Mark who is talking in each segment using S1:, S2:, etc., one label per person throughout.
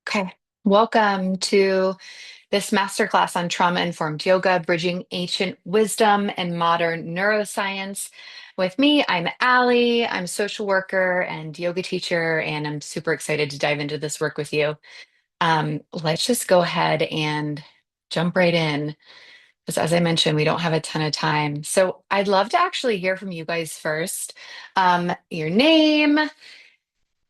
S1: Okay. Welcome to this masterclass on trauma-informed yoga, bridging ancient wisdom and modern neuroscience. With me, I'm Allie. I'm a social worker and yoga teacher, and I'm super excited to dive into this work with you. Let's just go ahead and jump right in, because as I mentioned, we don't have a ton of time. So I'd love to actually hear from you guys first. Your name,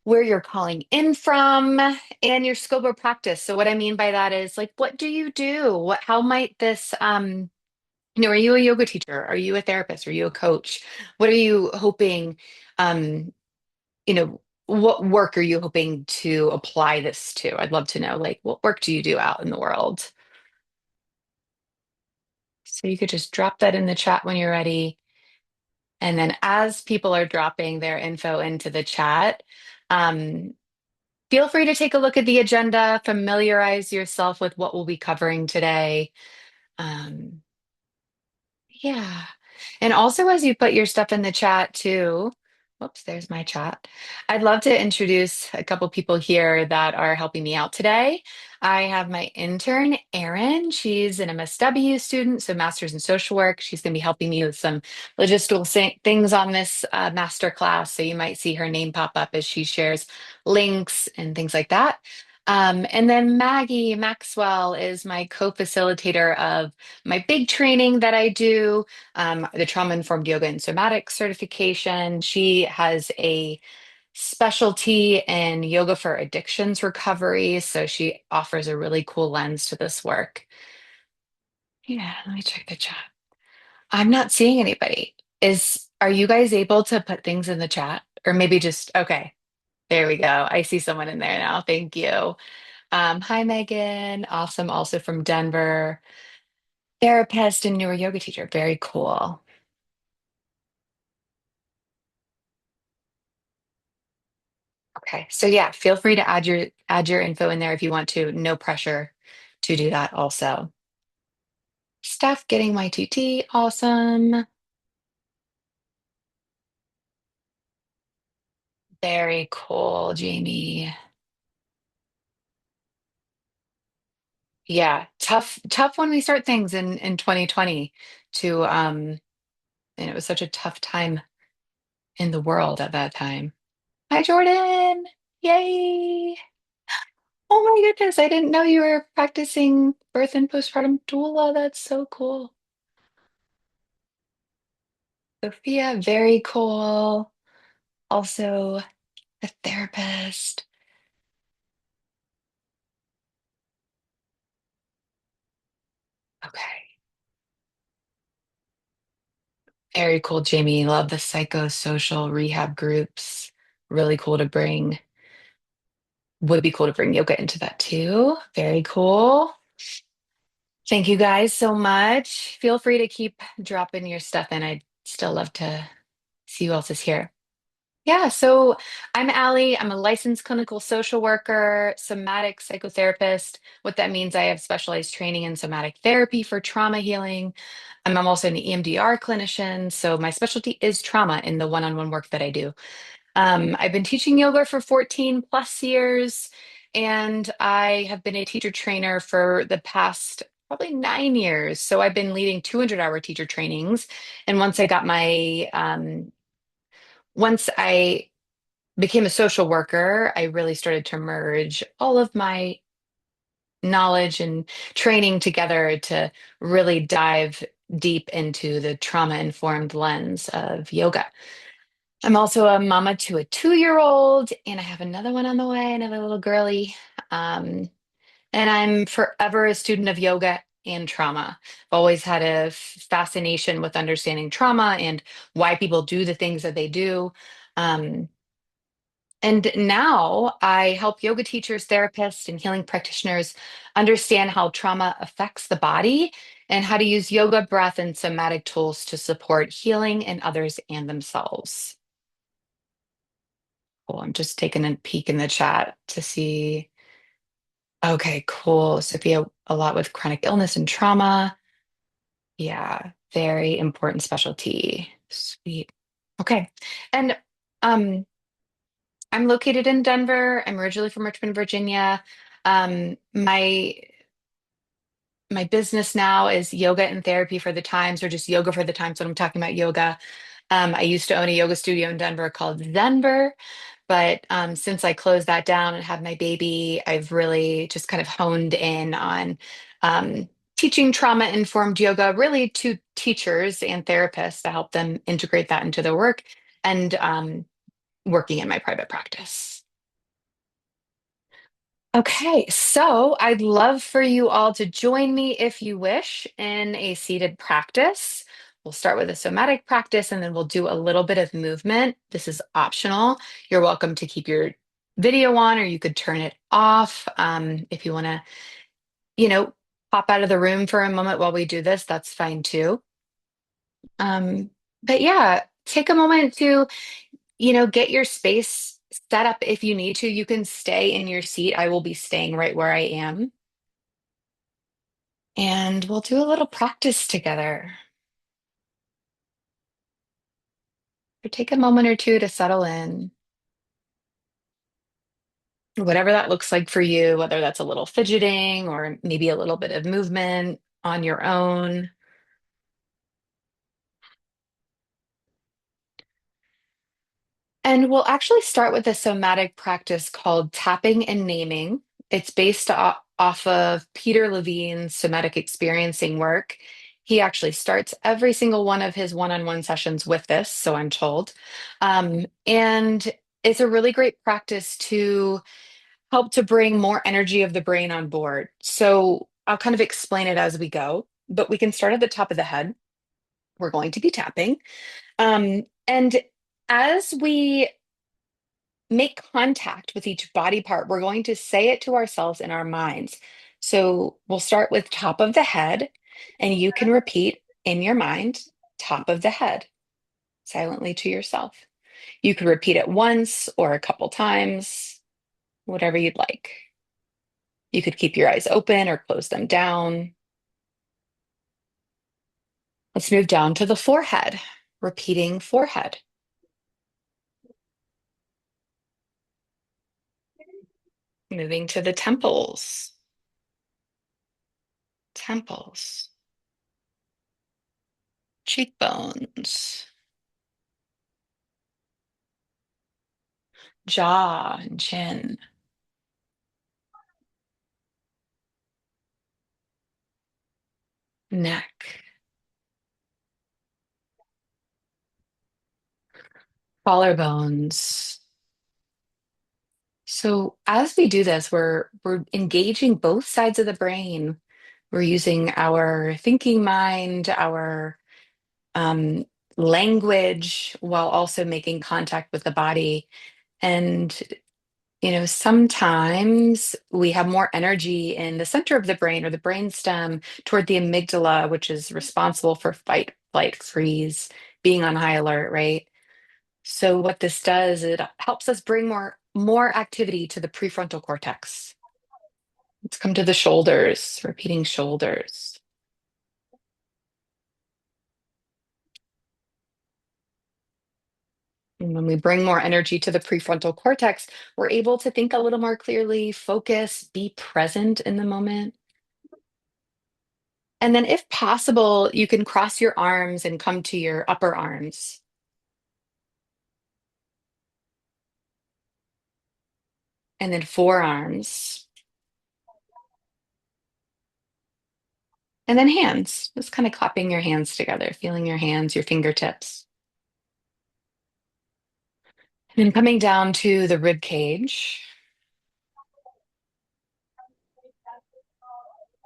S1: where you're calling in from, and your scope of practice. So what I mean by that is like, what do you do? How might this, are you a yoga teacher? Are you a therapist? Are you a coach? What are you hoping, um, what work are you hoping to apply this to? I'd love to know, like, what work do you do out in the world? So you could just drop that in the chat when you're ready. And then as people are dropping their info into the chat, um, feel free to take a look at the agenda, familiarize yourself with what we'll be covering today. Um, yeah. And also, as you put your stuff in the chat too, whoops, there's my chat. I'd love to introduce a couple people here that are helping me out today. I have my intern, Erin. She's an MSW student, so Master's in Social Work. She's going to be helping me with some logistical things on this master class. So you might see her name pop up as she shares links and things like that. And then Maggie Maxwell is my co-facilitator of my big training that I do, the trauma informed yoga and somatic certification. She has a specialty in yoga for addictions recovery. So she offers a really cool lens to this work. Yeah, let me check the chat. I'm not seeing anybody. Are you guys able to put things in the chat? Or maybe just, okay, there we go. I see someone in there now. Thank you. Hi, Megan. Awesome. Also from Denver. Therapist and newer yoga teacher. Very cool. Okay. So yeah, feel free to add your info in there if you want to. No pressure to do that also. Steph getting my TT. Awesome. Very cool, Jamie. Yeah, tough when we start things in 2020 to and it was such a tough time in the world at that time. Hi, Jordan. Yay. Oh my goodness, I didn't know you were practicing birth and postpartum doula. That's so cool. Sophia, very cool. Also a therapist. Okay. Very cool, Jamie. Love the psychosocial rehab groups. Really cool to bring. Would be cool to bring yoga into that too. Very cool. Thank you guys so much. Feel free to keep dropping your stuff in. I'd still love to see who else is here. Yeah, so I'm Allie. I'm a licensed clinical social worker, somatic psychotherapist. What that means, I have specialized training in somatic therapy for trauma healing. I'm also an EMDR clinician, so my specialty is trauma in the one-on-one work that I do. I've been teaching yoga for 14 plus years, and I have been a teacher trainer for the past probably 9 years. So I've been leading 200-hour teacher trainings. And once I became a social worker, I really started to merge all of my knowledge and training together to really dive deep into the trauma informed lens of yoga. I'm also a mama to a 2-year-old, and I have another one on the way, another little girly. Um, and I'm forever a student of yoga and trauma. I've always had a fascination with understanding trauma and why people do the things that they do. Um, and now I help yoga teachers, therapists, and healing practitioners understand how trauma affects the body and how to use yoga, breath, and somatic tools to support healing in others and themselves. Cool. I'm just taking a peek in the chat to see. Okay, cool. Sophia, a lot with chronic illness and trauma. Yeah, very important specialty. Sweet. Okay. And um, I'm located in Denver. I'm originally from Richmond, Virginia. My business now is yoga and therapy for the times, or just yoga for the times when I'm talking about yoga. I used to own a yoga studio in Denver called Zenver, but since I closed that down and had my baby, I've really just kind of honed in on um, teaching trauma-informed yoga, really to teachers and therapists to help them integrate that into their work and working in my private practice. Okay, so I'd love for you all to join me if you wish in a seated practice. We'll start with a somatic practice and then we'll do a little bit of movement. This is optional. You're welcome to keep your video on or you could turn it off. If you want to, you know, pop out of the room for a moment while we do this, that's fine too. Um, but yeah, take a moment to, get your space set up if you need to. You can stay in your seat. I will be staying right where I am. And we'll do a little practice together. Or take a moment or two to settle in. Whatever that looks like for you, whether that's a little fidgeting or maybe a little bit of movement on your own. And we'll actually start with a somatic practice called tapping and naming. It's based off of Peter Levine's somatic experiencing work. He actually starts every single one of his one-on-one sessions with this, so I'm told. And it's a really great practice to help to bring more energy of the brain on board. So I'll kind of explain it as we go, but we can start at the top of the head. We're going to be tapping. And as we make contact with each body part, we're going to say it to ourselves in our minds. So we'll start with top of the head, and you can repeat in your mind, top of the head, silently to yourself. You could repeat it once or a couple times, whatever you'd like. You could keep your eyes open or close them down. Let's move down to the forehead, repeating forehead, moving to the temples, temples, cheekbones, jaw and chin, neck, collarbones. So as we do this, we're engaging both sides of the brain. We're using our thinking mind, our um, language, while also making contact with the body. And sometimes we have more energy in the center of the brain or the brainstem toward the amygdala, which is responsible for fight, flight, freeze, being on high alert, right? So what this does, it helps us bring more activity to the prefrontal cortex. Let's come to the shoulders, repeating shoulders. And when we bring more energy to the prefrontal cortex, we're able to think a little more clearly, focus, be present in the moment. And then, if possible, you can cross your arms and come to your upper arms. And then forearms. And then hands, just kind of clapping your hands together, feeling your hands, your fingertips. And then coming down to the rib cage,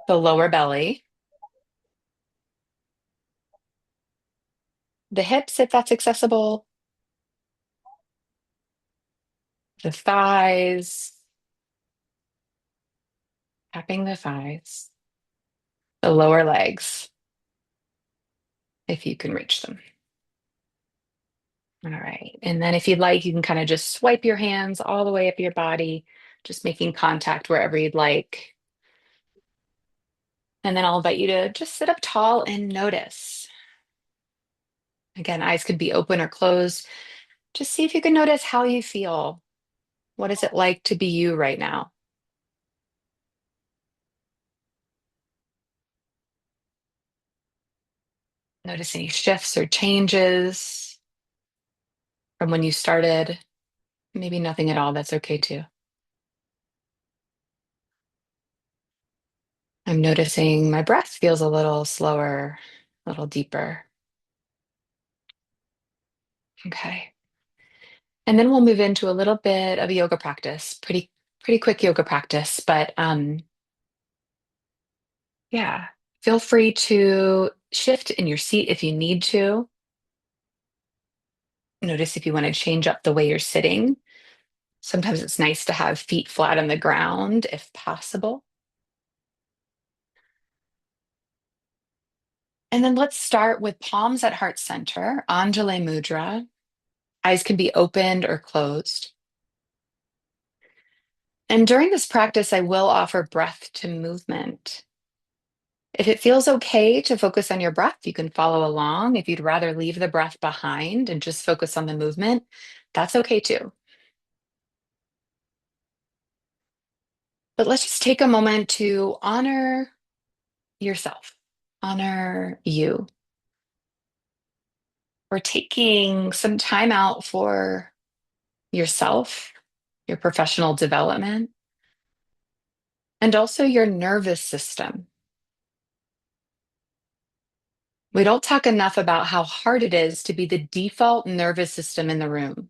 S1: the lower belly, the hips, if that's accessible, the thighs, tapping the thighs, the lower legs, if you can reach them. All right. And then if you'd like, you can kind of just swipe your hands all the way up your body, just making contact wherever you'd like. And then I'll invite you to just sit up tall and notice. Again, eyes could be open or closed. Just see if you can notice how you feel. What is it like to be you right now? Notice any shifts or changes from when you started. Maybe nothing at all. That's okay too. I'm noticing my breath feels a little slower, a little deeper. Okay. And then we'll move into a little bit of a yoga practice, pretty quick yoga practice, but yeah, feel free to shift in your seat if you need to. Notice if you want to change up the way you're sitting. Sometimes it's nice to have feet flat on the ground if possible. And then let's start with palms at heart center, Anjali Mudra. Eyes can be opened or closed. And during this practice, I will offer breath to movement. If it feels okay to focus on your breath, you can follow along. If you'd rather leave the breath behind and just focus on the movement, that's okay too. But let's just take a moment to honor yourself, honor you. We're taking some time out for yourself, your professional development, and also your nervous system. We don't talk enough about how hard it is to be the default nervous system in the room,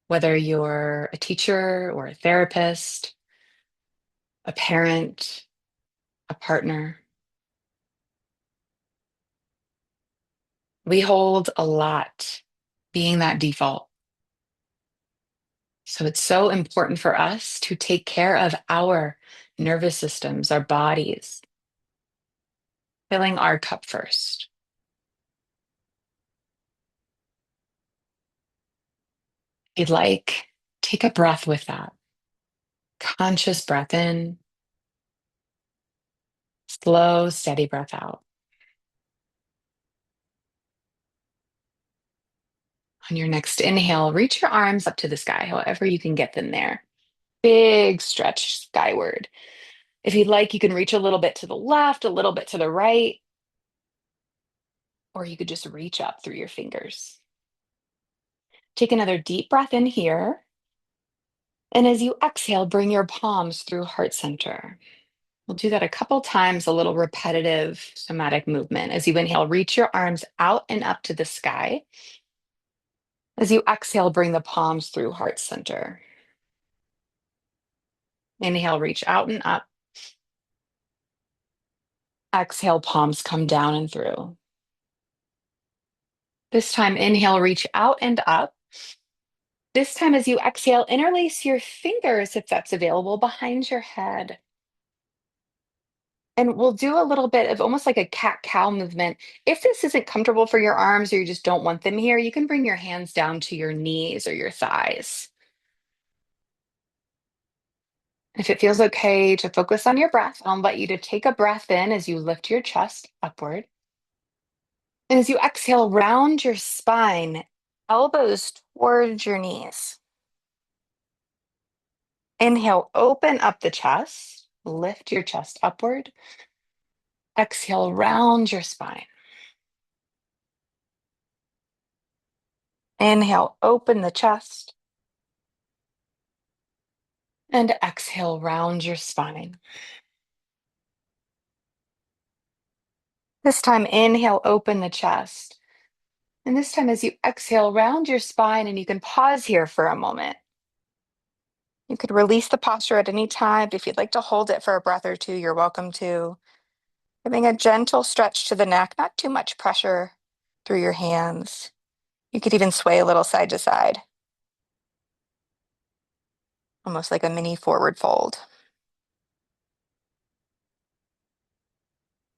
S1: whether you're a teacher or a therapist, a parent, a partner. We hold a lot being that default. So it's so important for us to take care of our nervous systems, our bodies, filling our cup first. If you'd like, take a breath with that. Conscious breath in, slow, steady breath out. On your next inhale, reach your arms up to the sky, however you can get them there. Big stretch skyward. If you'd like, you can reach a little bit to the left, a little bit to the right, or you could just reach up through your fingers. Take another deep breath in here. And as you exhale, bring your palms through heart center. We'll do that a couple times, a little repetitive somatic movement. As you inhale, reach your arms out and up to the sky. As you exhale, bring the palms through heart center. Inhale, reach out and up. Exhale, palms come down and through. This time, inhale, reach out and up. This time, as you exhale, interlace your fingers, if that's available, behind your head. And we'll do a little bit of almost like a cat-cow movement. If this isn't comfortable for your arms or you just don't want them here, you can bring your hands down to your knees or your thighs. If it feels okay to focus on your breath, I'll invite you to take a breath in as you lift your chest upward. And as you exhale, round your spine, elbows towards your knees. Inhale, open up the chest, lift your chest upward. Exhale, round your spine. Inhale, open the chest. And exhale, round your spine. This time, inhale, open the chest. And this time, as you exhale, round your spine, and you can pause here for a moment. You could release the posture at any time. If you'd like to hold it for a breath or two, you're welcome to. Giving a gentle stretch to the neck, not too much pressure through your hands. You could even sway a little side to side, almost like a mini forward fold.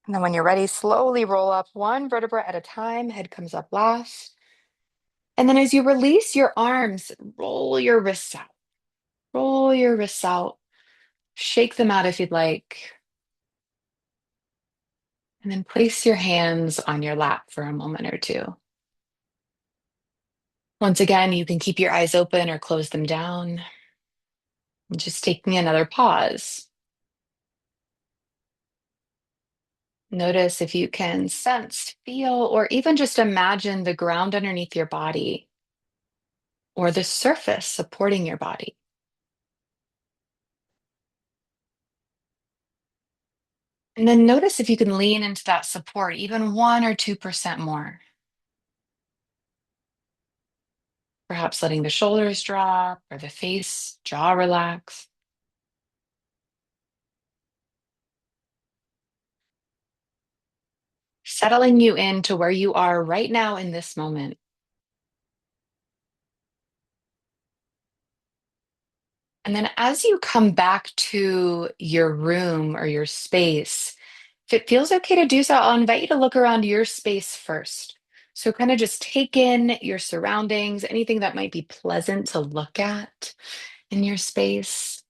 S1: And then when you're ready, slowly roll up one vertebra at a time. Head comes up last. And then as you release your arms, roll your wrists out. Roll your wrists out. Shake them out if you'd like. And then place your hands on your lap for a moment or two. Once again, you can keep your eyes open or close them down. And just taking another pause. Notice if you can sense, feel, or even just imagine the ground underneath your body or the surface supporting your body. And then notice if you can lean into that support even 1 or 2% more. Perhaps letting the shoulders drop or the face, jaw relax. Settling you into where you are right now in this moment. And then as you come back to your room or your space, if it feels okay to do so, I'll invite you to look around your space first. So, kind of just take in your surroundings, anything that might be pleasant to look at in your space,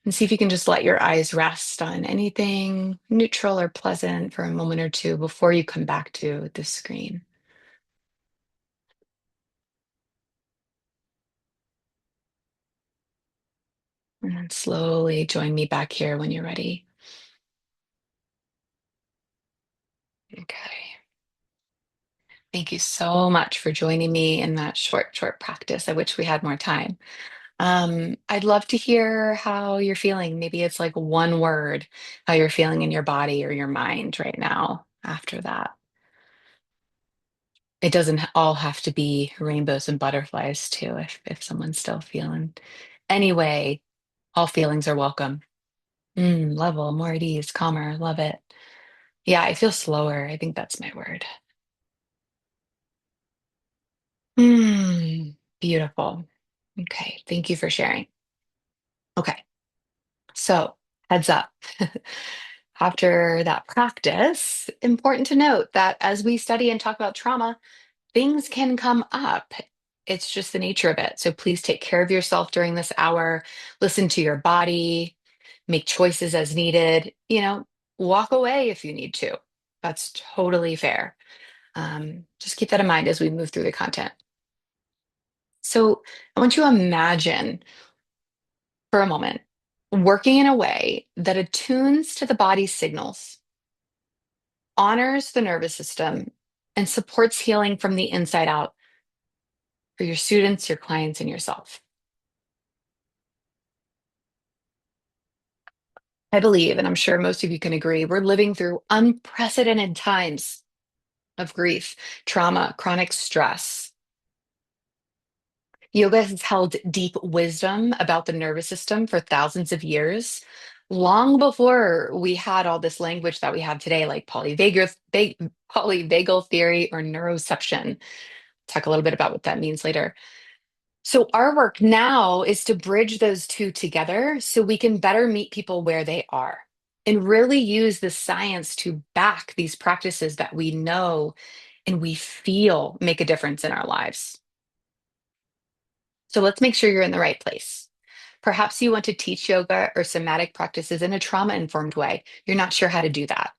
S1: and see if you can just let your eyes rest on anything neutral or pleasant for a moment or two before you come back to the screen. And then slowly join me back here when you're ready. Okay. Thank you so much for joining me in that short practice. I wish we had more time. I'd love to hear how you're feeling. Maybe it's like one word, how you're feeling in your body or your mind right now after that. It doesn't all have to be rainbows and butterflies too, if someone's still feeling. Anyway, all feelings are welcome. Level, more at ease, calmer, love it. Yeah, I feel slower. I think that's my word. Beautiful. Okay, thank you for sharing. Okay, so heads up. After that practice, important to note that as we study and talk about trauma, things can come up. It's just the nature of it. So please take care of yourself during this hour. Listen to your body, make choices as needed. Walk away if you need to. That's totally fair. Just keep that in mind as we move through the content. So I want you to imagine for a moment working in a way that attunes to the body's signals, honors the nervous system, and supports healing from the inside out for your students, your clients, and yourself. I believe, and I'm sure most of you can agree, we're living through unprecedented times of grief, trauma, chronic stress. Yoga has held deep wisdom about the nervous system for thousands of years, long before we had all this language that we have today, like polyvagal theory or neuroception. Talk a little bit about what that means later. So, our work now is to bridge those two together so we can better meet people where they are and really use the science to back these practices that we know and we feel make a difference in our lives. So, let's make sure you're in the right place. Perhaps you want to teach yoga or somatic practices in a trauma informed way. You're not sure how to do that.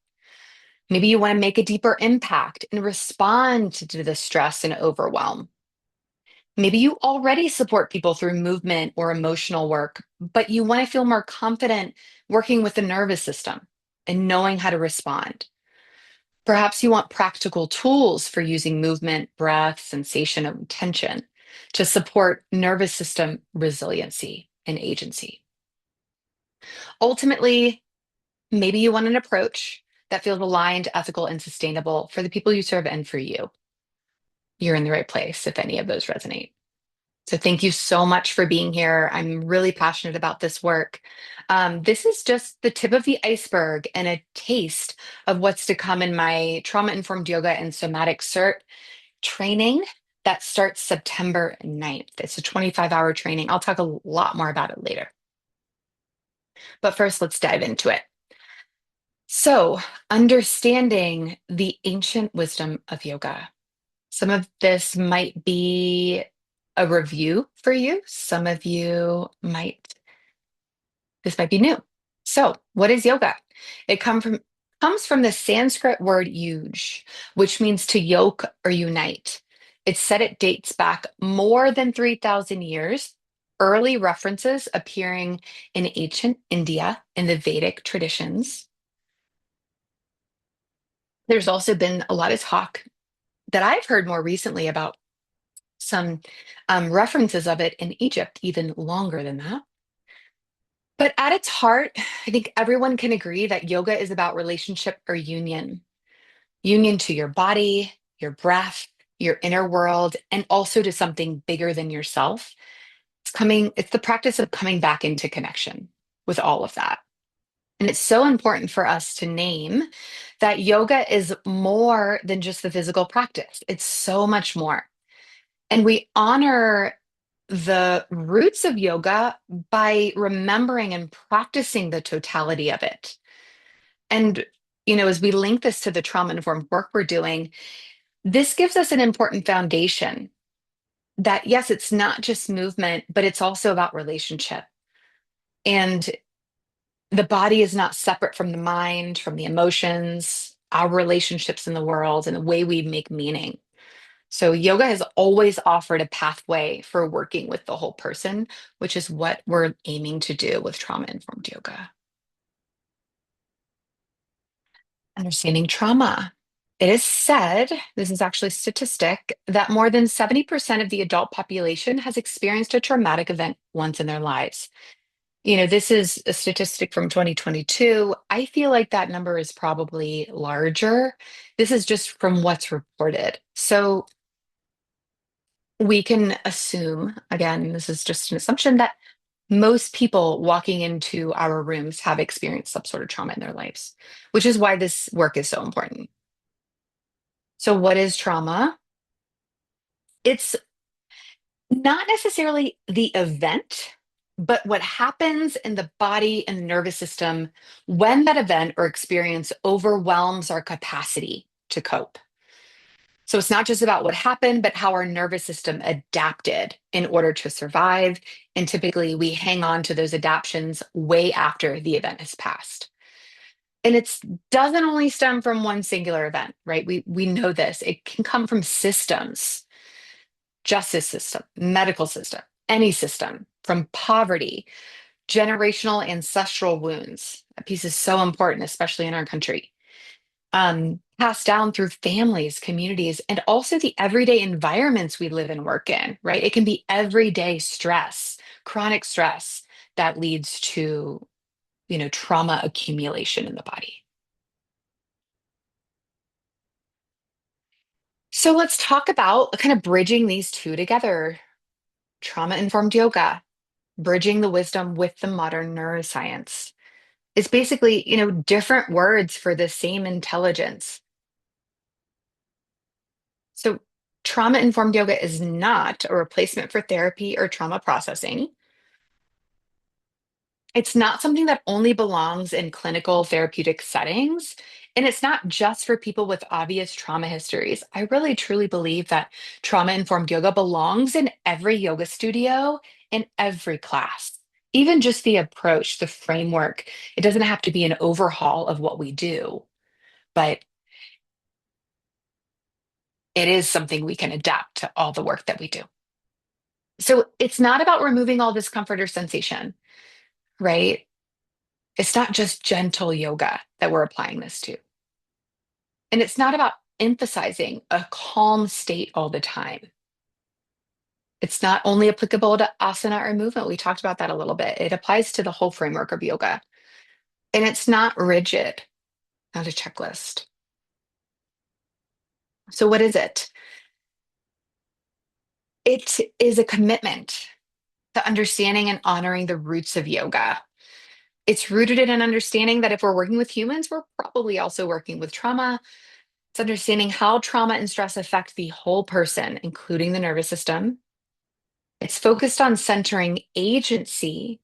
S1: Maybe you want to make a deeper impact and respond to the stress and overwhelm. Maybe you already support people through movement or emotional work, but you want to feel more confident working with the nervous system and knowing how to respond. Perhaps you want practical tools for using movement, breath, sensation, and tension to support nervous system resiliency and agency. Ultimately, maybe you want an approach that feels aligned, ethical, and sustainable for the people you serve and for you. You're in the right place if any of those resonate. So thank you so much for being here. I'm really passionate about this work. This is just the tip of the iceberg and a taste of what's to come in my trauma informed yoga and somatic cert training that starts September 9th. It's a 25-hour training. I'll talk a lot more about it later. But first, let's dive into it. So, understanding the ancient wisdom of yoga. Some of this might be a review for you. This might be new. So, what is yoga? It comes from the Sanskrit word yuj, which means to yoke or unite. It's said it dates back more than 3,000 years. Early references appearing in ancient India in the Vedic traditions. There's also been a lot of talk that I've heard more recently about some references of it in Egypt, even longer than that. But at its heart, I think everyone can agree that yoga is about relationship or union to your body, your breath, your inner world, and also to something bigger than yourself. It's the practice of coming back into connection with all of that. And it's so important for us to name that yoga is more than just the physical practice. It's so much more. And we honor the roots of yoga by remembering and practicing the totality of it. And, as we link this to the trauma informed work we're doing, this gives us an important foundation that, yes, it's not just movement, but it's also about relationship. And the body is not separate from the mind, from the emotions, our relationships in the world, and the way we make meaning. So, yoga has always offered a pathway for working with the whole person, which is what we're aiming to do with trauma informed yoga. Understanding trauma. It is said, this is actually statistic, that more than 70% of the adult population has experienced a traumatic event once in their lives. This is a statistic from 2022. I feel like that number is probably larger. This is just from what's reported. So we can assume, again, this is just an assumption, that most people walking into our rooms have experienced some sort of trauma in their lives, which is why this work is so important. So, what is trauma? It's not necessarily the event, but what happens in the body and the nervous system when that event or experience overwhelms our capacity to cope. So it's not just about what happened, but how our nervous system adapted in order to survive. And typically we hang on to those adaptations way after the event has passed. And it doesn't only stem from one singular event, right? We know this. It can come from systems, justice system, medical system, any system, from poverty, generational ancestral wounds. That piece is so important, especially in our country. Passed down through families, communities, and also the everyday environments we live and work in, right? It can be everyday stress, chronic stress that leads to, trauma accumulation in the body. So let's talk about kind of bridging these two together. Trauma informed yoga, bridging the wisdom with the modern neuroscience. It's basically, different words for the same intelligence. So, trauma informed yoga is not a replacement for therapy or trauma processing. It's not something that only belongs in clinical therapeutic settings. And it's not just for people with obvious trauma histories. I really truly believe that trauma informed yoga belongs in every yoga studio, in every class. Even just the approach, the framework, it doesn't have to be an overhaul of what we do, but it is something we can adapt to all the work that we do. So it's not about removing all discomfort or sensation, right? It's not just gentle yoga that we're applying this to. And it's not about emphasizing a calm state all the time. It's not only applicable to asana or movement. We talked about that a little bit. It applies to the whole framework of yoga. And it's not rigid, not a checklist. So, what is it? It is a commitment to understanding and honoring the roots of yoga. It's rooted in an understanding that if we're working with humans, we're probably also working with trauma. It's understanding how trauma and stress affect the whole person, including the nervous system. It's focused on centering agency,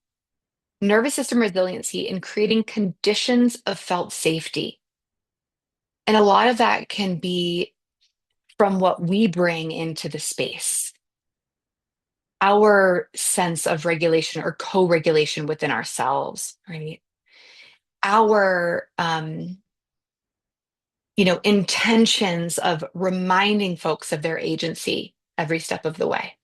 S1: nervous system resiliency, and creating conditions of felt safety. And a lot of that can be from what we bring into the space, our sense of regulation or co-regulation within ourselves, right? Our intentions of reminding folks of their agency every step of the way.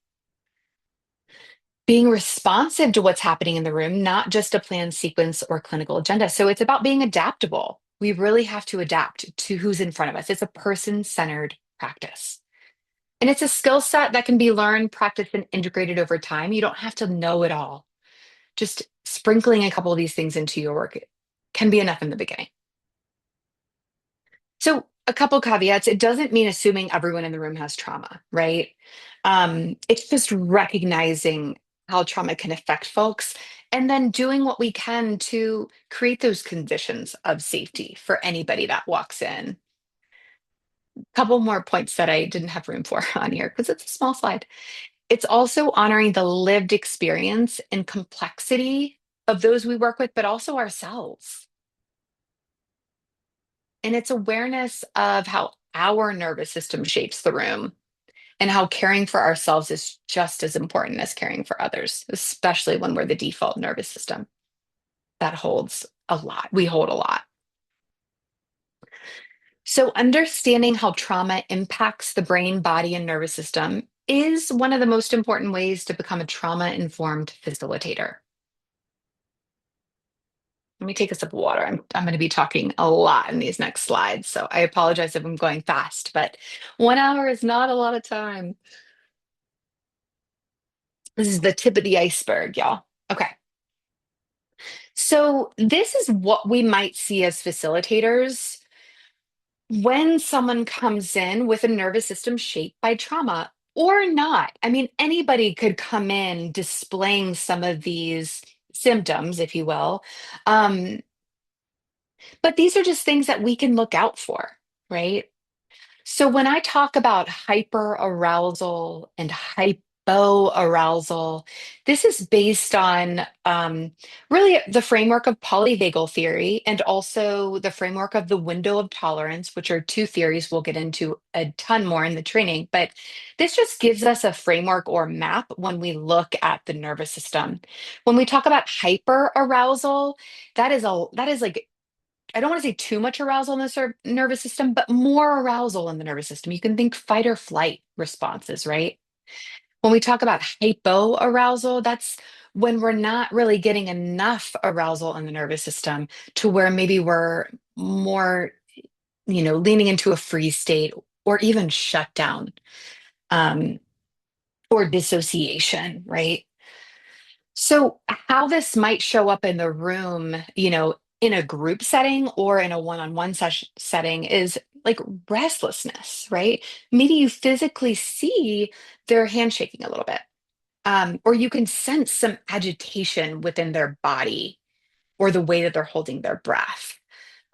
S1: Being responsive to what's happening in the room, not just a planned sequence or clinical agenda. So it's about being adaptable, We really have to adapt to who's in front of us. It's a person-centered practice. And it's a skill set that can be learned, practiced, and integrated over time. You don't have to know it all. Just sprinkling a couple of these things into your work can be enough in the beginning. So, a couple caveats. It doesn't mean assuming everyone in the room has trauma, right? It's just recognizing how trauma can affect folks and then doing what we can to create those conditions of safety for anybody that walks in. Couple more points that I didn't have room for on here because it's a small slide. It's also honoring the lived experience and complexity of those we work with, but also ourselves. And it's awareness of how our nervous system shapes the room and how caring for ourselves is just as important as caring for others, especially when we're the default nervous system. That holds a lot. We hold a lot. So, understanding how trauma impacts the brain, body, and nervous system is one of the most important ways to become a trauma informed facilitator. Let me take a sip of water. I'm going to be talking a lot in these next slides. So, I apologize if I'm going fast, but 1 hour is not a lot of time. This is the tip of the iceberg, y'all. Okay. So, this is what we might see as facilitators when someone comes in with a nervous system shaped by trauma or not. I mean, anybody could come in displaying some of these symptoms, if you will. Um, but these are just things that we can look out for, right? So when I talk about hyperarousal and hypoarousal, this is based on really the framework of polyvagal theory and also the framework of the window of tolerance, which are two theories we'll get into a ton more in the training. But this just gives us a framework or map when we look at the nervous system. When we talk about hyperarousal, that is like I don't want to say too much arousal in the nervous system, but more arousal in the nervous system. You can think fight or flight responses, right? When we talk about hypoarousal, that's when we're not really getting enough arousal in the nervous system to where maybe we're more, leaning into a freeze state or even shutdown um, or dissociation, right? So, how this might show up in the room, in a group setting or in a one-on-one setting is like restlessness, right? Maybe you physically see their hand shaking a little bit, or you can sense some agitation within their body or the way that they're holding their breath.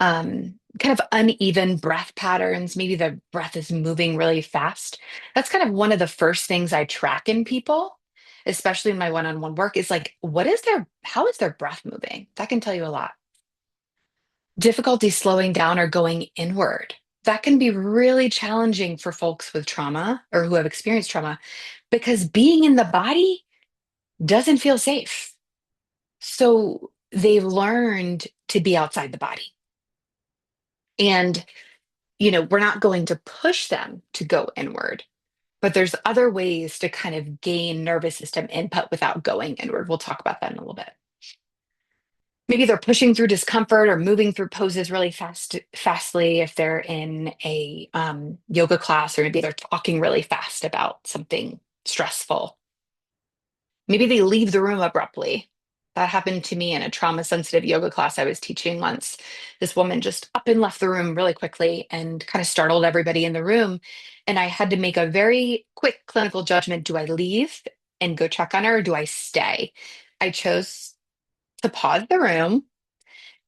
S1: Kind of uneven breath patterns. Maybe the breath is moving really fast. That's kind of one of the first things I track in people, especially in my one-on-one work, is like, how is their breath moving? That can tell you a lot. Difficulty slowing down or going inward. That can be really challenging for folks with trauma or who have experienced trauma because being in the body doesn't feel safe. So they've learned to be outside the body. And we're not going to push them to go inward, but there's other ways to kind of gain nervous system input without going inward. We'll talk about that in a little bit. Maybe they're pushing through discomfort or moving through poses really fastly if they're in a yoga class, or maybe they're talking really fast about something stressful. Maybe they leave the room abruptly. That happened to me in a trauma sensitive yoga class I was teaching once. This woman just up and left the room really quickly and kind of startled everybody in the room. And I had to make a very quick clinical judgment. Do I leave and go check on her, or do I stay? I chose to pause the room,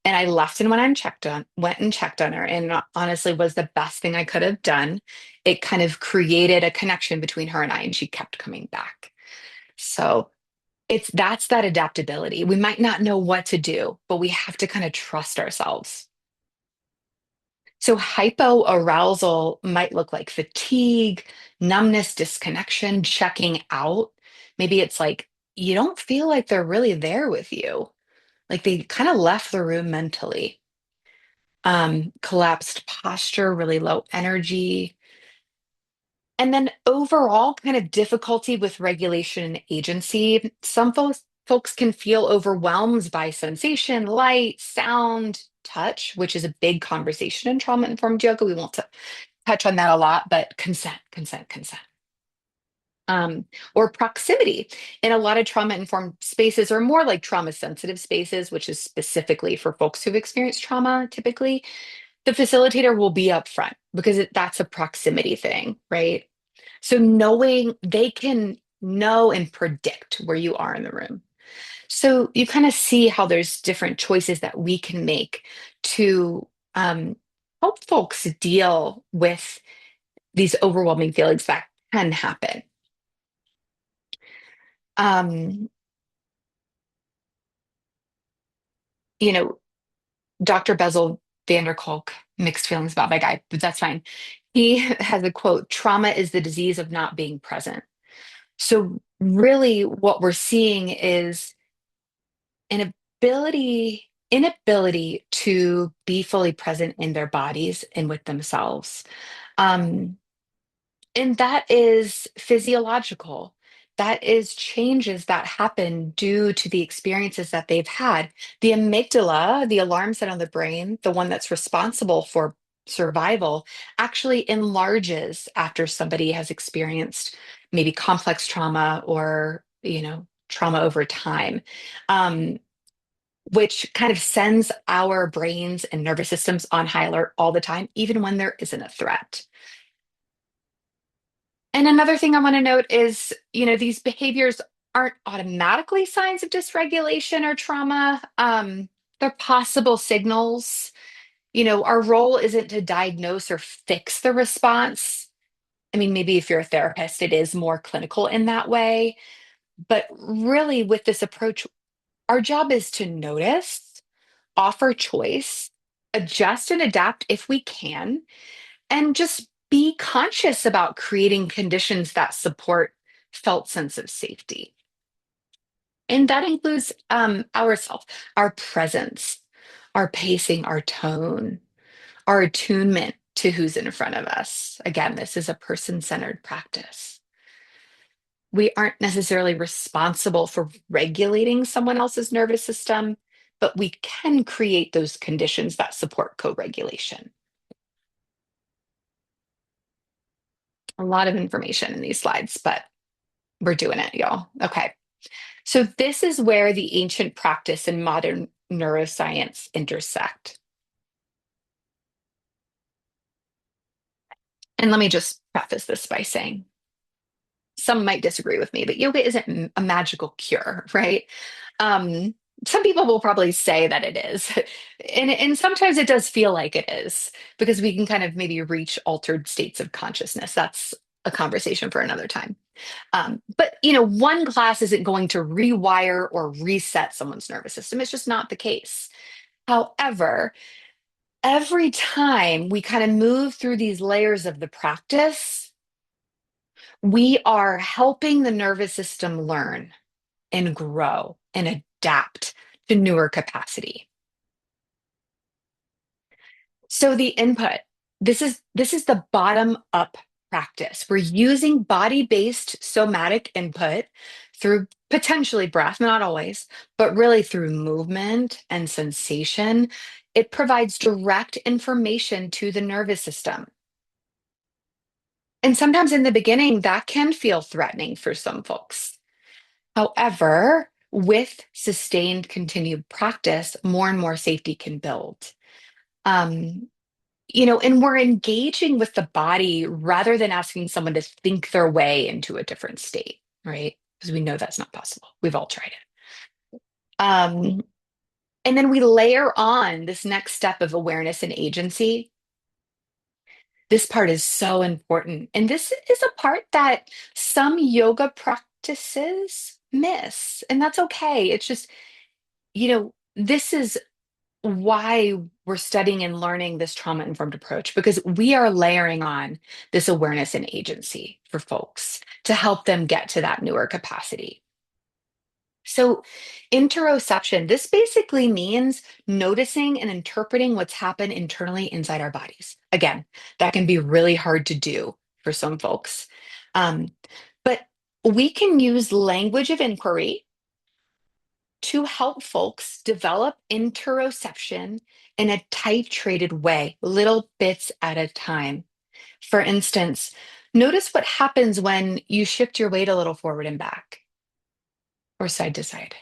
S1: and I left and went and checked on her. And honestly was the best thing I could have done. It kind of created a connection between her and I, and she kept coming back. So that's that adaptability. We might not know what to do, but we have to kind of trust ourselves. So hypoarousal might look like fatigue, numbness, disconnection, checking out. Maybe it's like you don't feel like they're really there with you. Like they kind of left the room mentally. Collapsed posture, really low energy. And then overall, kind of difficulty with regulation and agency. Some folks can feel overwhelmed by sensation, light, sound, touch, which is a big conversation in trauma informed yoga. We won't touch on that a lot, but consent, consent, consent. Or proximity in a lot of trauma informed spaces, or more like trauma sensitive spaces, which is specifically for folks who've experienced trauma. Typically, the facilitator will be up front because that's a proximity thing, right? So knowing they can know and predict where you are in the room. So you kind of see how there's different choices that we can make to help folks deal with these overwhelming feelings that can happen. Um, you know, Dr. Bezel van der Kolk, mixed feelings about my guy, but that's fine. He has a quote: trauma is the disease of not being present. So really what we're seeing is an inability to be fully present in their bodies and with themselves. Um, and that is physiological. That is changes that happen due to the experiences that they've had. The amygdala, the alarm set on the brain, the one that's responsible for survival, actually enlarges after somebody has experienced maybe complex trauma or, trauma over time. Um, which kind of sends our brains and nervous systems on high alert all the time, even when there isn't a threat. And another thing I want to note is, these behaviors aren't automatically signs of dysregulation or trauma. They're possible signals. Our role isn't to diagnose or fix the response. I mean, maybe if you're a therapist, it is more clinical in that way. But really, with this approach, our job is to notice, offer choice, adjust and adapt if we can, and just be conscious about creating conditions that support felt sense of safety. And that includes ourself, our presence, our pacing, our tone, our attunement to who's in front of us. Again, this is a person-centered practice. We aren't necessarily responsible for regulating someone else's nervous system, but we can create those conditions that support co-regulation. A lot of information in these slides, but we're doing it, y'all. Okay. So this is where the ancient practice and modern neuroscience intersect. And let me just preface this by saying some might disagree with me, but yoga isn't a magical cure, right? Um, some people will probably say that it is. And sometimes it does feel like it is because we can kind of maybe reach altered states of consciousness. That's a conversation for another time. But one class isn't going to rewire or reset someone's nervous system. It's just not the case. However, every time we kind of move through these layers of the practice, we are helping the nervous system learn and grow and adapt to newer capacity. So the input, this is the bottom up practice. We're using body-based somatic input through potentially breath, not always, but really through movement and sensation. It provides direct information to the nervous system. And sometimes in the beginning, that can feel threatening for some folks. However, with sustained continued practice, more and more safety can build. Um, and we're engaging with the body rather than asking someone to think their way into a different state, right? Because we know that's not possible. We've all tried it. Um, and then we layer on this next step of awareness and agency. This part is so important. And this is a part that some yoga practices miss, and that's okay. It's just, this is why we're studying and learning this trauma informed approach, because we are layering on this awareness and agency for folks to help them get to that newer capacity. So, interoception, this basically means noticing and interpreting what's happened internally inside our bodies. Again, that can be really hard to do for some folks. Um, but we can use language of inquiry to help folks develop interoception in a titrated way, little bits at a time. For instance, notice what happens when you shift your weight a little forward and back or side to side.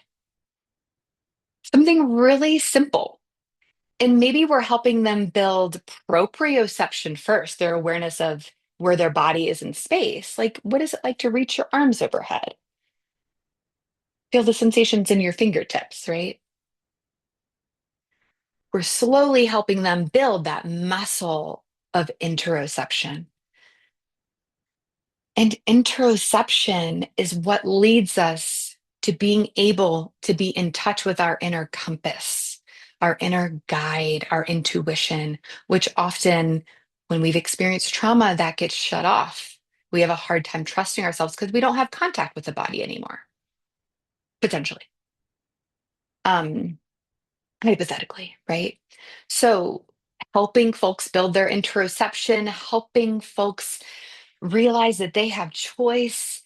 S1: Something really simple. And maybe we're helping them build proprioception first, their awareness of where their body is in space. Like, what is it like to reach your arms overhead? Feel the sensations in your fingertips, right? We're slowly helping them build that muscle of interoception. And interoception is what leads us to being able to be in touch with our inner compass, our inner guide, our intuition, which often, when we've experienced trauma, that gets shut off. We have a hard time trusting ourselves because we don't have contact with the body anymore, potentially, um, hypothetically, right? So, helping folks build their interoception, helping folks realize that they have choice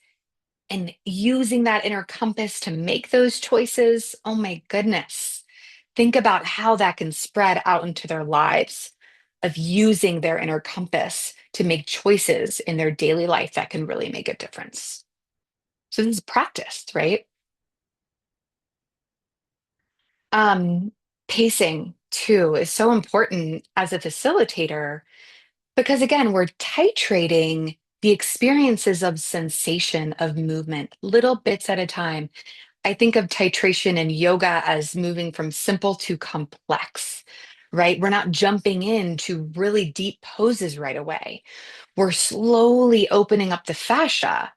S1: and using that inner compass to make those choices. Oh my goodness. Think about how that can spread out into their lives of using their inner compass to make choices in their daily life that can really make a difference. So this is practice, right? Um, Pacing too is so important as a facilitator because again, we're titrating the experiences of sensation of movement, little bits at a time. I think of titration in yoga as moving from simple to complex, right? We're not jumping into really deep poses right away. We're slowly opening up the fascia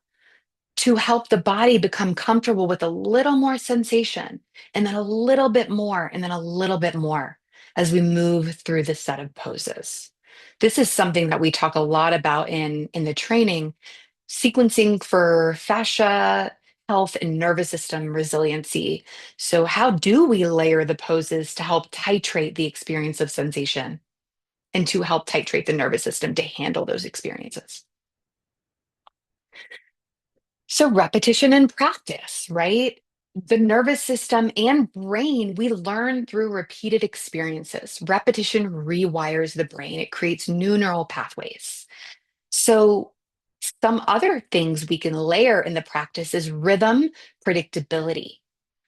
S1: to help the body become comfortable with a little more sensation, and then a little bit more, and then a little bit more as we move through the set of poses. This is something that we talk a lot about in the training, sequencing for fascia health and nervous system resiliency. So, how do we layer the poses to help titrate the experience of sensation and to help titrate the nervous system to handle those experiences? So, repetition and practice, right? The nervous system and brain, we learn through repeated experiences. Repetition rewires the brain, it creates new neural pathways. So, some other things we can layer in the practice is rhythm, predictability,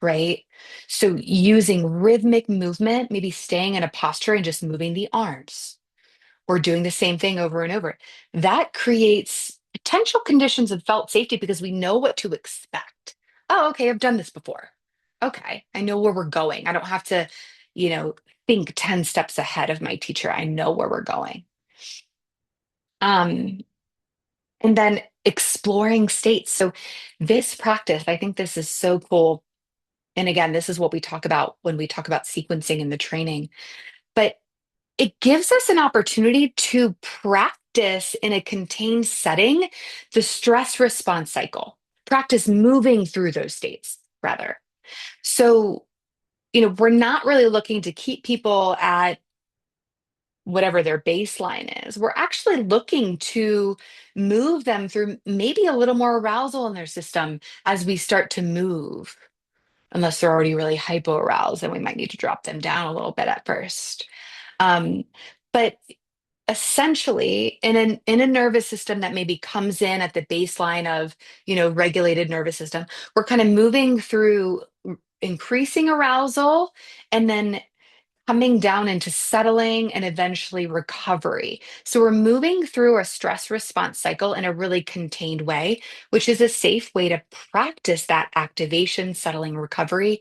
S1: right? So, using rhythmic movement, maybe staying in a posture and just moving the arms or doing the same thing over and over. That creates potential conditions of felt safety because we know what to expect. Oh, okay, I've done this before. Okay, I know where we're going. I don't have to, think 10 steps ahead of my teacher. I know where we're going. Um, and then exploring states. So, this practice, I think this is so cool. And again, this is what we talk about when we talk about sequencing in the training. But it gives us an opportunity to practice in a contained setting the stress response cycle, practice moving through those states, rather. So, we're not really looking to keep people at whatever their baseline is. We're actually looking to move them through maybe a little more arousal in their system as we start to move. Unless they're already really hypo-aroused, then we might need to drop them down a little bit at first. Um, but essentially, in a nervous system that maybe comes in at the baseline of regulated nervous system, we're kind of moving through increasing arousal and then coming down into settling and eventually recovery. So we're moving through a stress response cycle in a really contained way, which is a safe way to practice that activation, settling, recovery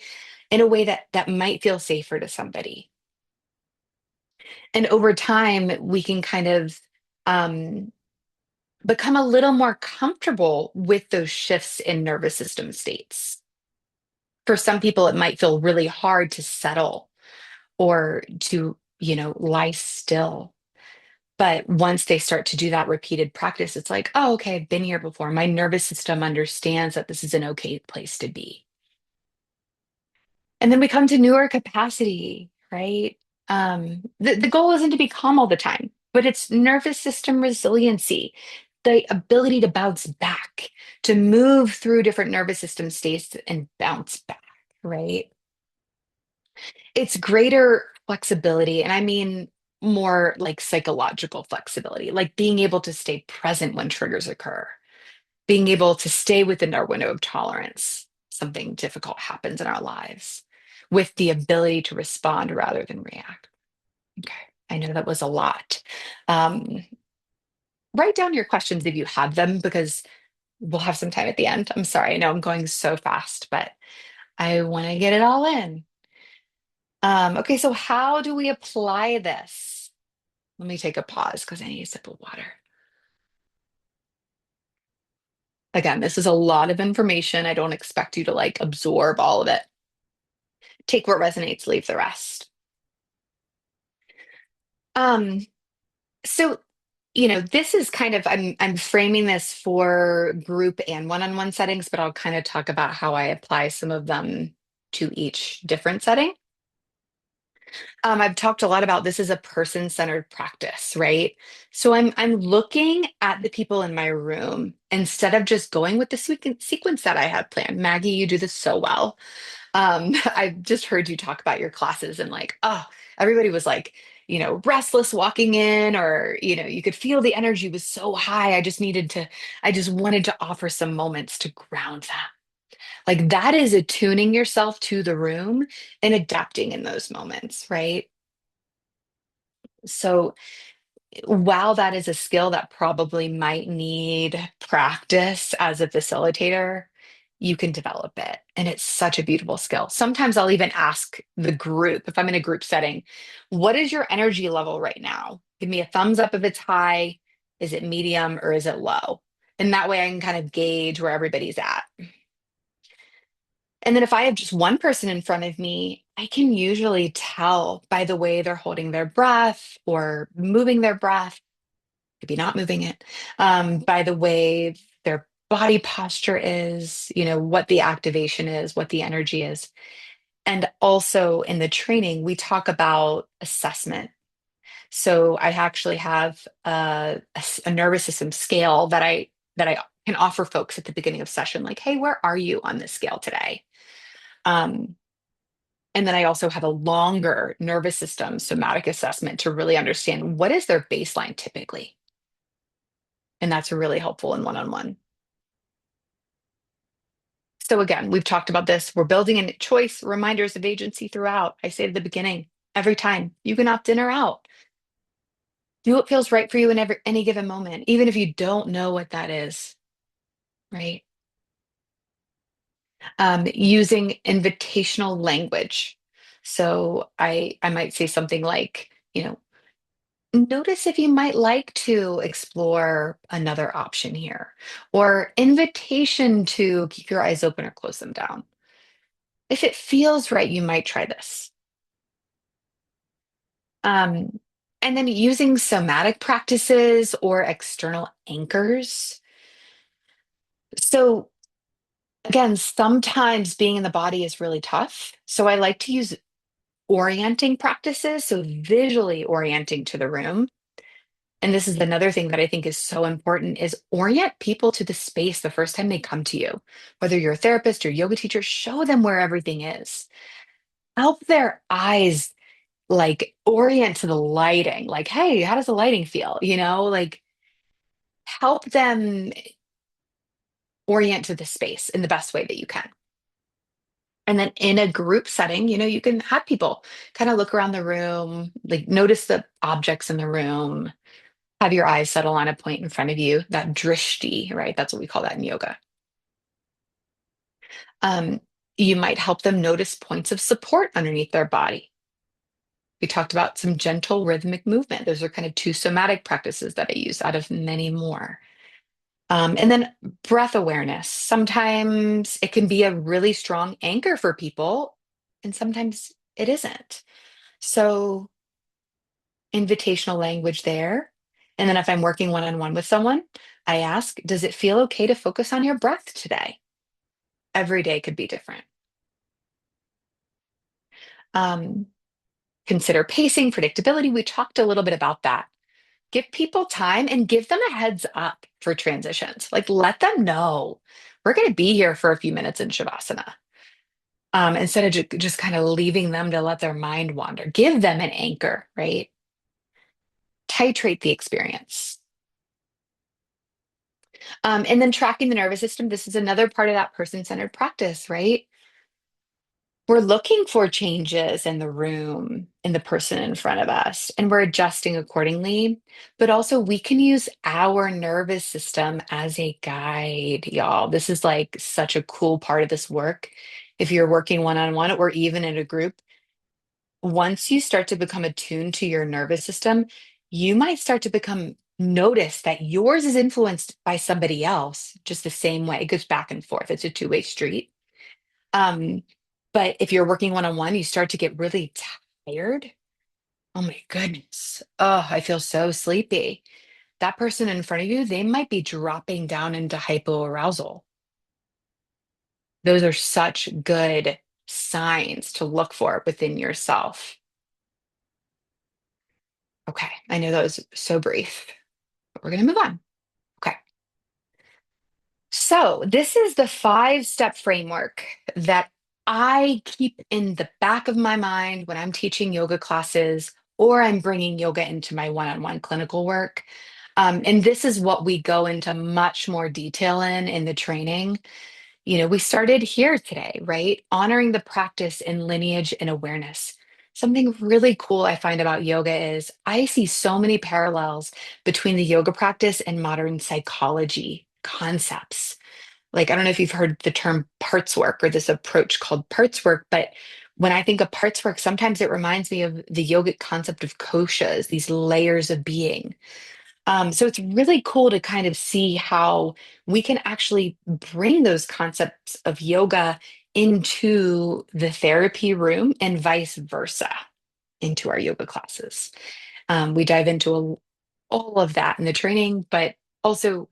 S1: in a way that might feel safer to somebody. And over time, we can kind of um, become a little more comfortable with those shifts in nervous system states. For some people, it might feel really hard to settle or to, lie still. But once they start to do that repeated practice, it's like, oh, okay, I've been here before. My nervous system understands that this is an okay place to be. And then we come to newer capacity, right? The goal isn't to be calm all the time, but it's nervous system resiliency, the ability to bounce back, to move through different nervous system states and bounce back, right? It's greater flexibility, and I mean more like psychological flexibility, like being able to stay present when triggers occur, being able to stay within our window of tolerance. Something difficult happens in our lives with the ability to respond rather than react. Okay. I know that was a lot. Um, write down your questions if you have them because we'll have some time at the end. I'm sorry. I know I'm going so fast, but I want to get it all in. Okay, so how do we apply this? Let me take a pause because I need a sip of water. Again, this is a lot of information. I don't expect you to like absorb all of it. Take what resonates, leave the rest. Um, so this is kind of I'm framing this for group and one-on-one settings, but I'll kind of talk about how I apply some of them to each different setting. I've talked a lot about this as a person-centered practice, right? So I'm looking at the people in my room instead of just going with the sequence that I had planned. Maggie, you do this so well. I've just heard you talk about your classes and like, oh, everybody was like, restless walking in, or, you could feel the energy was so high. I just wanted to offer some moments to ground them. Like that is attuning yourself to the room and adapting in those moments, right? So while that is a skill that probably might need practice as a facilitator, you can develop it. And it's such a beautiful skill. Sometimes I'll even ask the group, if I'm in a group setting, what is your energy level right now? Give me a thumbs up if it's high. Is it medium or is it low? And that way I can kind of gauge where everybody's at. And then if I have just one person in front of me, I can usually tell by the way they're holding their breath or moving their breath, maybe not moving it, by the way their body posture is, what the activation is, what the energy is. And also in the training, we talk about assessment. So I actually have a nervous system scale that I can offer folks at the beginning of session, like, hey, where are you on this scale today? Um, and then I also have a longer nervous system somatic assessment to really understand what is their baseline typically. And that's really helpful in one-on-one. So again, we've talked about this. We're building in choice, reminders of agency throughout. I say at the beginning, every time you can opt in or out. Do what feels right for you in any given moment, even if you don't know what that is, right? Using invitational language. So I might say something like, notice if you might like to explore another option here, or invitation to keep your eyes open or close them down. If it feels right, you might try this. Um, and then using somatic practices or external anchors. So, again, sometimes being in the body is really tough. So, I like to use orienting practices, so visually orienting to the room. And this is another thing that I think is so important is orient people to the space the first time they come to you. Whether you're a therapist or yoga teacher, show them where everything is. Help their eyes like orient to the lighting. Like, hey, how does the lighting feel? Like help them orient to the space in the best way that you can. And then in a group setting, you can have people kind of look around the room, like notice the objects in the room, have your eyes settle on a point in front of you, that drishti, right? That's what we call that in yoga. Um, you might help them notice points of support underneath their body. We talked about some gentle rhythmic movement. Those are kind of two somatic practices that I use out of many more. And then breath awareness. Sometimes it can be a really strong anchor for people, and sometimes it isn't. So, invitational language there. And then if I'm working one on one with someone, I ask, does it feel okay to focus on your breath today? Every day could be different. Um, consider pacing, predictability. We talked a little bit about that. Give people time and give them a heads up for transitions. Like let them know we're going to be here for a few minutes in Shavasana. instead of just kind of leaving them to let their mind wander. Give them an anchor, right? Titrate the experience. And then tracking the nervous system. This is another part of that person-centered practice, right? We're looking for changes in the room, in the person in front of us, and we're adjusting accordingly. But also, we can use our nervous system as a guide, y'all. This is like such a cool part of this work. If you're working one on one or even in a group, once you start to become attuned to your nervous system, you might start to become notice that yours is influenced by somebody else just the same way. It goes back and forth. It's a two-way street. Um, but if you're working one on one, you start to get really tired. Oh my goodness. Oh, I feel so sleepy. That person in front of you, they might be dropping down into hypoarousal. Those are such good signs to look for within yourself. Okay, I know that was so brief, but we're going to move on. Okay. So, this is the five-step framework that I keep in the back of my mind when I'm teaching yoga classes or I'm bringing yoga into my one-on-one clinical work. And this is what we go into much more detail in the training. We started here today, right? Honoring the practice in lineage and awareness. Something really cool I find about yoga is I see so many parallels between the yoga practice and modern psychology concepts. Like, I don't know if you've heard the term parts work or this approach called parts work, but when I think of parts work, sometimes it reminds me of the yogic concept of koshas, these layers of being. So it's really cool to kind of see how we can actually bring those concepts of yoga into the therapy room and vice versa into our yoga classes. We dive into all of that in the training, but also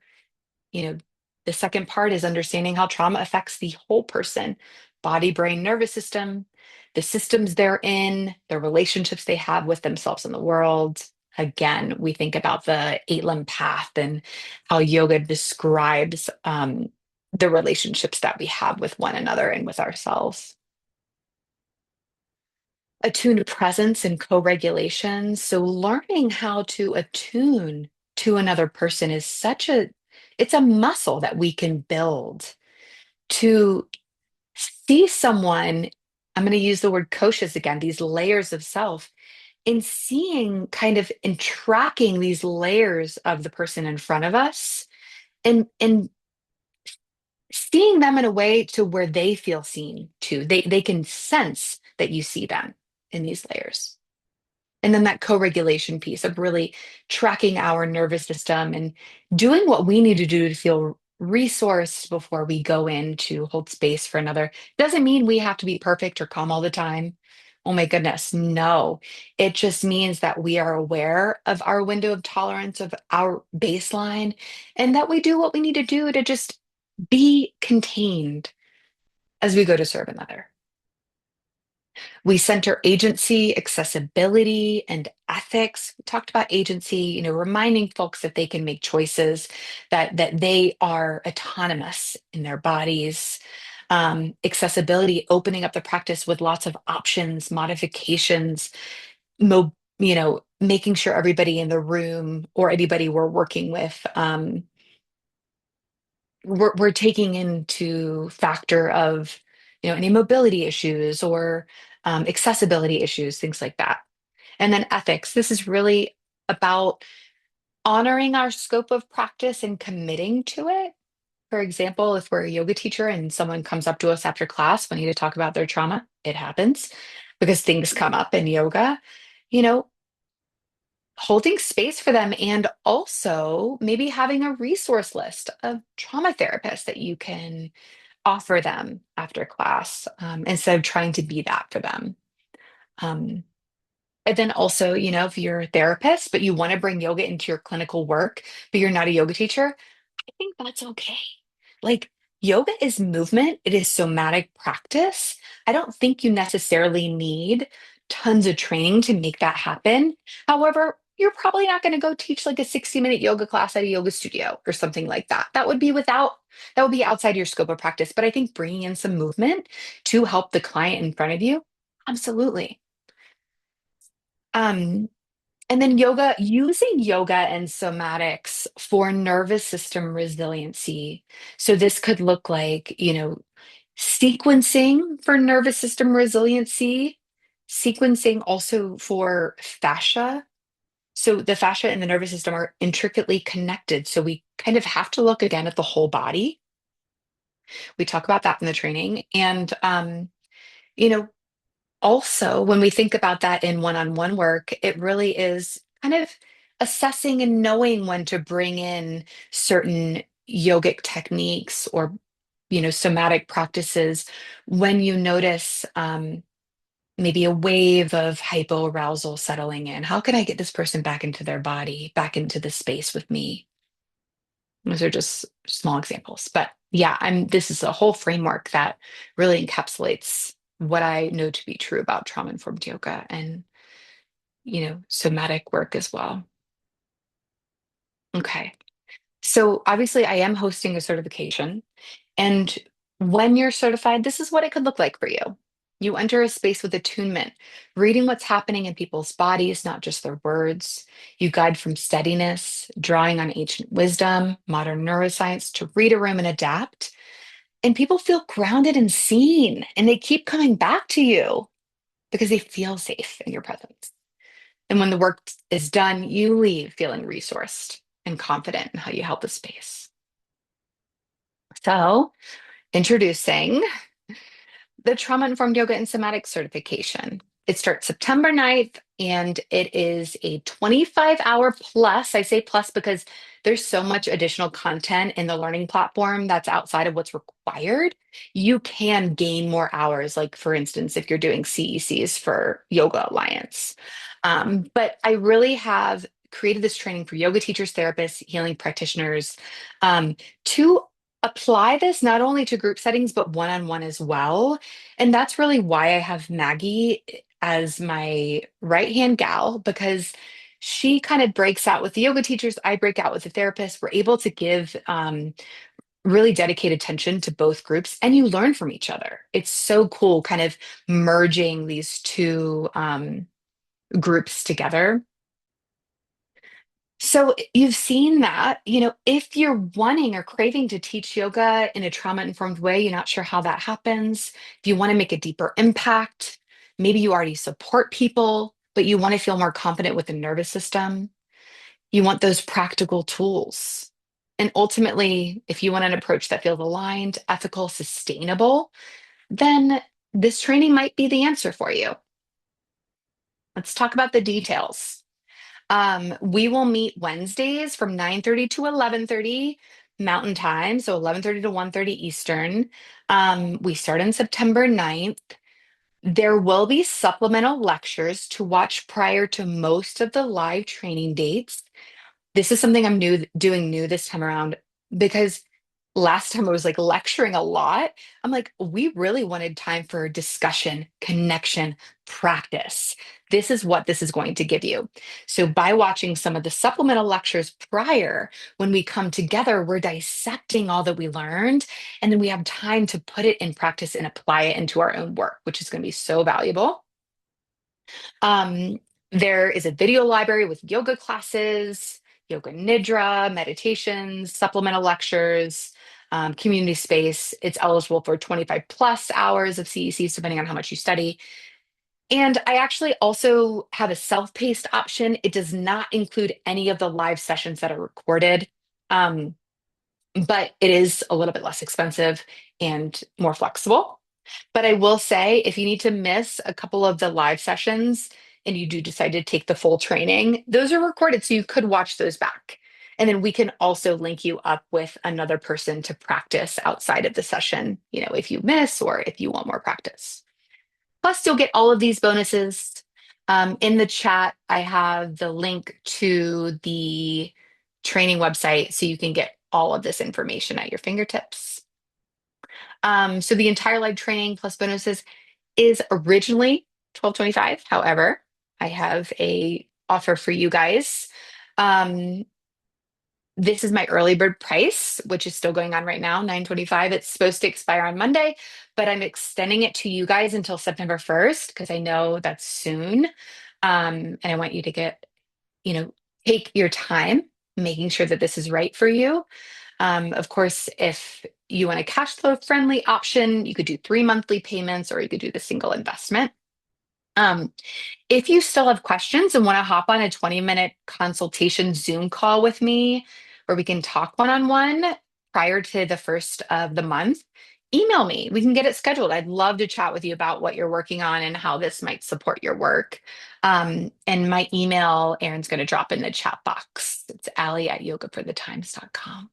S1: you know, the second part is understanding how trauma affects the whole person, body, brain, nervous system, the systems they're in, the relationships they have with themselves and the world. Again, we think about the eight limb path and how yoga describes the relationships that we have with one another and with ourselves. Attuned presence and co-regulation. So learning how to attune to another person is it's a muscle that we can build to see someone. I'm going to use the word koshas again, these layers of self, in seeing kind of in tracking these layers of the person in front of us and seeing them in a way to where they feel seen too. They can sense that you see them in these layers. And then that co-regulation piece of really tracking our nervous system and doing what we need to do to feel resourced before we go in to hold space for another. Doesn't mean we have to be perfect or calm all the time. Oh my goodness, no. It just means that we are aware of our window of tolerance, of our baseline, and that we do what we need to do to just be contained as we go to serve another. We center agency, accessibility, and ethics. We talked about agency, reminding folks that they can make choices, that they are autonomous in their bodies. Accessibility, opening up the practice with lots of options, modifications, making sure everybody in the room or anybody we're working with, we're taking into factor of any mobility issues or accessibility issues, things like that. And then ethics, this is really about honoring our scope of practice and committing to it. For example, if we're a yoga teacher and someone comes up to us after class wanting to talk about their trauma, it happens because things come up in yoga. you know Holding space for them and also maybe having a resource list of trauma therapists that you can offer them after class, instead of trying to be that for them. Um, and then also, if you're a therapist, but you want to bring yoga into your clinical work, but you're not a yoga teacher, I think that's okay. Like, yoga is movement, it is somatic practice. I don't think you necessarily need tons of training to make that happen. However, you're probably not going to go teach like a 60-minute yoga class at a yoga studio or something like that. That would be outside your scope of practice. But I think bringing in some movement to help the client in front of you, absolutely. Um, and then using yoga and somatics for nervous system resiliency. So this could look like, sequencing for nervous system resiliency, sequencing also for fascia. So the fascia and the nervous system are intricately connected. So we kind of have to look again at the whole body. We talk about that in the training. And, you know, also when we think about that in one-on-one work, it really is kind of assessing and knowing when to bring in certain yogic techniques or, somatic practices when you notice, maybe a wave of hypoarousal settling in. How can I get this person back into their body, back into the space with me? Those are just small examples. But yeah, this is a whole framework that really encapsulates what I know to be true about trauma-informed yoga and, somatic work as well. Okay. So obviously I am hosting a certification. And when you're certified, this is what it could look like for you. You enter a space with attunement, reading what's happening in people's bodies, not just their words. You guide from steadiness, drawing on ancient wisdom, modern neuroscience to read a room and adapt. And people feel grounded and seen, and they keep coming back to you because they feel safe in your presence. And when the work is done, you leave feeling resourced and confident in how you help the space. So, introducing the Trauma Informed Yoga and Somatic Certification. It starts September 9th and it is a 25-hour plus. I say plus because there's so much additional content in the learning platform that's outside of what's required. You can gain more hours, like for instance, if you're doing CECs for Yoga Alliance. But I really have created this training for yoga teachers, therapists, healing practitioners, to apply this not only to group settings, but one-on-one as well. And that's really why I have Maggie as my right-hand gal, because she kind of breaks out with the yoga teachers. I break out with the therapists. We're able to give really dedicated attention to both groups, and you learn from each other. It's so cool, kind of merging these two groups together. So you've seen that, if you're wanting or craving to teach yoga in a trauma-informed way, you're not sure how that happens. If you want to make a deeper impact, maybe you already support people, but you want to feel more confident with the nervous system. You want those practical tools. And ultimately, if you want an approach that feels aligned, ethical, sustainable, then this training might be the answer for you. Let's talk about the details. We will meet Wednesdays from 9:30 to 11:30 Mountain Time, so 11:30 to 1:30 Eastern. We start on September 9th. There will be supplemental lectures to watch prior to most of the live training dates. This is something I'm doing new this time around because last time I was like lecturing a lot. I'm like, we really wanted time for discussion, connection, practice. This is what this is going to give you. So, by watching some of the supplemental lectures prior, when we come together, we're dissecting all that we learned, and then we have time to put it in practice and apply it into our own work, which is going to be so valuable. Um, there is a video library with yoga classes, yoga nidra, meditations, supplemental lectures, community space. It's eligible for 25 plus hours of CECs, depending on how much you study. And I actually also have a self-paced option. It does not include any of the live sessions that are recorded. Um, but it is a little bit less expensive and more flexible. But I will say, if you need to miss a couple of the live sessions and you do decide to take the full training, those are recorded, so you could watch those back. And then we can also link you up with another person to practice outside of the session, if you miss or if you want more practice. Plus, you'll get all of these bonuses. In the chat, I have the link to the training website so you can get all of this information at your fingertips. So the entire live training plus bonuses is originally $12.25. However, I have a offer for you guys. Um, this is my early bird price, which is still going on right now, 9:25. It's supposed to expire on Monday, but I'm extending it to you guys until September 1st because I know that's soon. And I want you to take your time making sure that this is right for you. Of course, if you want a cash flow friendly option, you could do 3 monthly payments or you could do the single investment. Um, if you still have questions and want to hop on a 20-minute consultation Zoom call with me where we can talk one-on-one prior to the first of the month, email me. We can get it scheduled. I'd love to chat with you about what you're working on and how this might support your work. And my email, Erin's going to drop in the chat box. It's Allie@yogaforthetimes.com.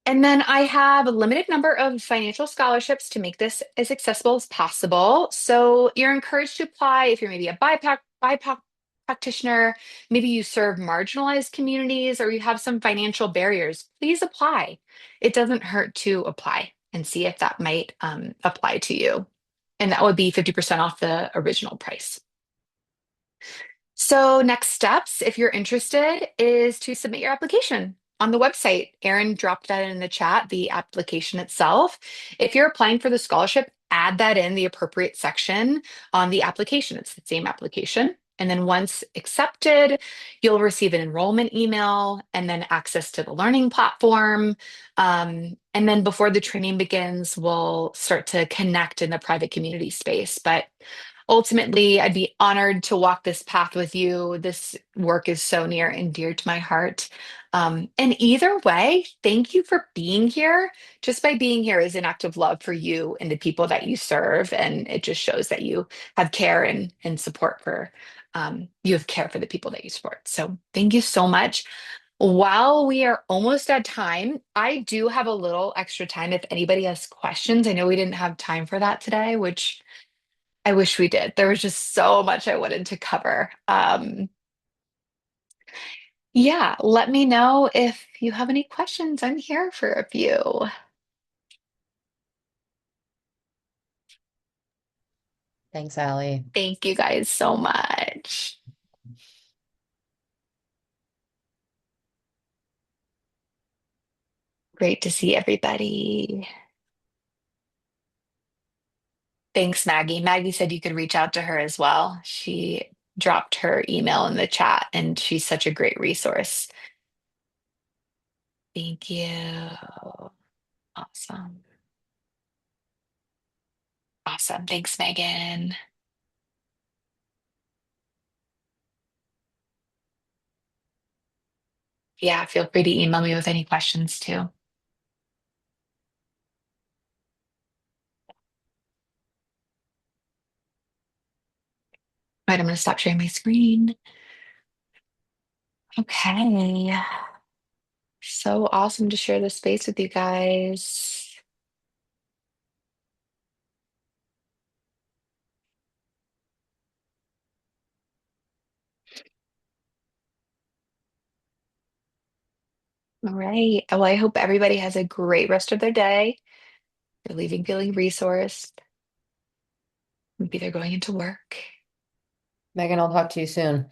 S1: And then I have a limited number of financial scholarships to make this as accessible as possible. So you're encouraged to apply if you're maybe a BIPOC practitioner, maybe you serve marginalized communities, or you have some financial barriers. Please apply. It doesn't hurt to apply and see if that might apply to you. And that would be 50% off the original price. So, next steps, if you're interested, is to submit your application on the website. Erin dropped that in the chat, the application itself. If you're applying for the scholarship, add that in the appropriate section on the application. It's the same application. And then once accepted, you'll receive an enrollment email and then access to the learning platform. And then before the training begins, we'll start to connect in the private community space. But ultimately, I'd be honored to walk this path with you. This work is so near and dear to my heart. And either way, thank you for being here. Just by being here is an act of love for you and the people that you serve. And it just shows that you have care and support for, you have care for the people that you support. So thank you so much. While we are almost at time, I do have a little extra time if anybody has questions. I know we didn't have time for that today, which I wish we did. There was just so much I wanted to cover. Yeah, let me know if you have any questions. I'm here for a few.
S2: Thanks, Allie.
S1: Thank you guys so much. Great to see everybody. Thanks, Maggie. Maggie said you could reach out to her as well. She dropped her email in the chat, and she's such a great resource. Thank you. Awesome. Awesome. Thanks, Megan. Yeah, feel free to email me with any questions too. Right, I'm going to stop sharing my screen. Okay. So awesome to share this space with you guys. All right. Well, I hope everybody has a great rest of their day. They're leaving feeling resourced. Maybe they're going into work.
S2: Megan, I'll talk to you soon.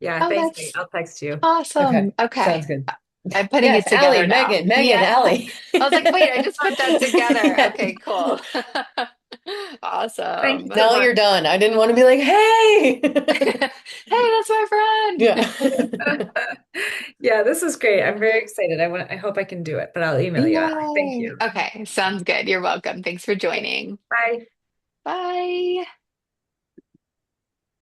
S3: Yeah,
S1: Oh,
S3: thanks, Nate.
S1: that's
S3: I'll text you.
S1: awesome.
S2: Okay,
S1: Okay.
S2: sounds good.
S1: I'm putting
S2: Yes,
S1: it
S2: Allie,
S1: together now.
S2: Megan,
S1: Yeah.
S2: Allie.
S1: I was like, wait, I just put that together.
S2: Yeah.
S1: Okay, cool.
S3: Thank
S1: Awesome.
S3: you so
S2: Now
S3: much.
S2: you're done. I didn't want to be like, hey.
S1: Hey, that's my friend.
S2: Yeah.
S3: Yeah, this is great. I'm very excited. I hope I can do it, but I'll email you, Allie. Thank
S1: Yay.
S3: you.
S1: Okay, sounds good. You're welcome. Thanks for joining.
S3: Bye.
S1: Bye.